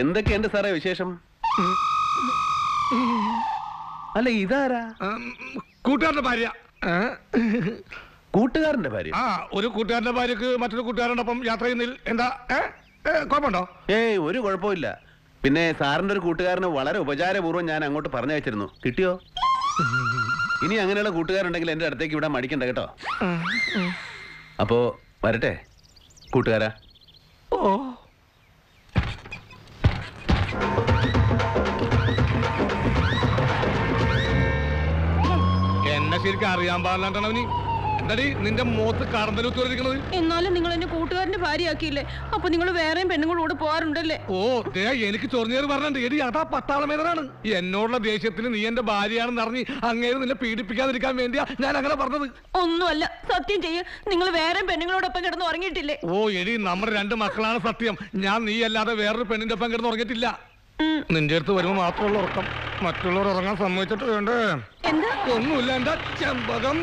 എന്തൊക്കെയുണ്ട് സാറേ വിശേഷം? അല്ല ഇതാരാ? കൂട്ടുകാരന്റെ ഭാര്യ. കൂട്ടുകാരന്റെ ഭാര്യ? ആ, ഒരു കൂട്ടുകാരന്റെ ഭാര്യക്ക് മറ്റൊരു കൂട്ടുകാരനൊപ്പം യാത്ര ചെയ്യുന്നതിൽ എന്താ കുഴപ്പമുണ്ടോ? ഏയ്, ഒരു കുഴപ്പമില്ല. പിന്നെ സാറിന്റെ ഒരു കൂട്ടുകാരന് വളരെ ഉപചാരപൂർവ്വം ഞാൻ അങ്ങോട്ട് പറഞ്ഞു വെച്ചിരുന്നു. കിട്ടിയോ? ഇനി അങ്ങനെയുള്ള കൂട്ടുകാരുണ്ടെങ്കിൽ എന്റെ അടുത്തേക്ക് ഇവിടെ മടിക്കണ്ട കേട്ടോ. അപ്പോ വരട്ടെ കൂട്ടുകാരാ. ഓ, എന്നെ ശരിക്കും അറിയാൻ പാടില്ലാണ്ടാണ് അവന്. എന്താടി നിന്റെ മുഖത്ത് കടന്തലൂത്തിരിക്കുന്നത്? എന്നാലും നിങ്ങൾ എന്നെ കൂട്ടുകാരന്റെ ഭാര്യയാക്കിയില്ലേ? അപ്പൊ നിങ്ങൾ വേറെയും പെണ്ണുങ്ങളോട് പോകാറുണ്ടല്ലേ? ഓ ദേ, എനിക്ക് ചൊറിഞ്ഞേറ് പറഞ്ഞിട്ടുണ്ട്. എടി അതാ പട്ടാളമേതനാണ്. എന്നോടുള്ള ദേഷ്യത്തിന് നീ എന്റെ ഭാര്യയാണെന്ന് അറിഞ്ഞ് അങ്ങേര് നിന്നെ പീഡിപ്പിക്കാതിരിക്കാൻ വേണ്ടിയാ ഞാൻ അങ്ങനെ പറഞ്ഞത്. ഒന്നുമല്ല, സത്യം ചെയ്യ്. നിങ്ങൾ വേറെയും പെണ്ണുങ്ങളോടൊപ്പം കിടന്ന് ഉറങ്ങിയിട്ടില്ലേ? ഓ എടി, നമ്മുടെ 2 മക്കളാണ് സത്യം. ഞാൻ നീ അല്ലാതെ വേറൊരു പെണ്ണിന്റെ ഒപ്പം കിടന്ന് ഉറങ്ങിയിട്ടില്ല. നിന്റെ അടുത്ത് വരുമ്പോ മാത്രമുള്ള ഉറക്കം. മറ്റുള്ളവർ ഉറങ്ങാൻ സമ്മതിച്ചിട്ട് വേണ്ടേ? എന്താ? ഒന്നുമില്ല എന്റെ ചെമ്പകം.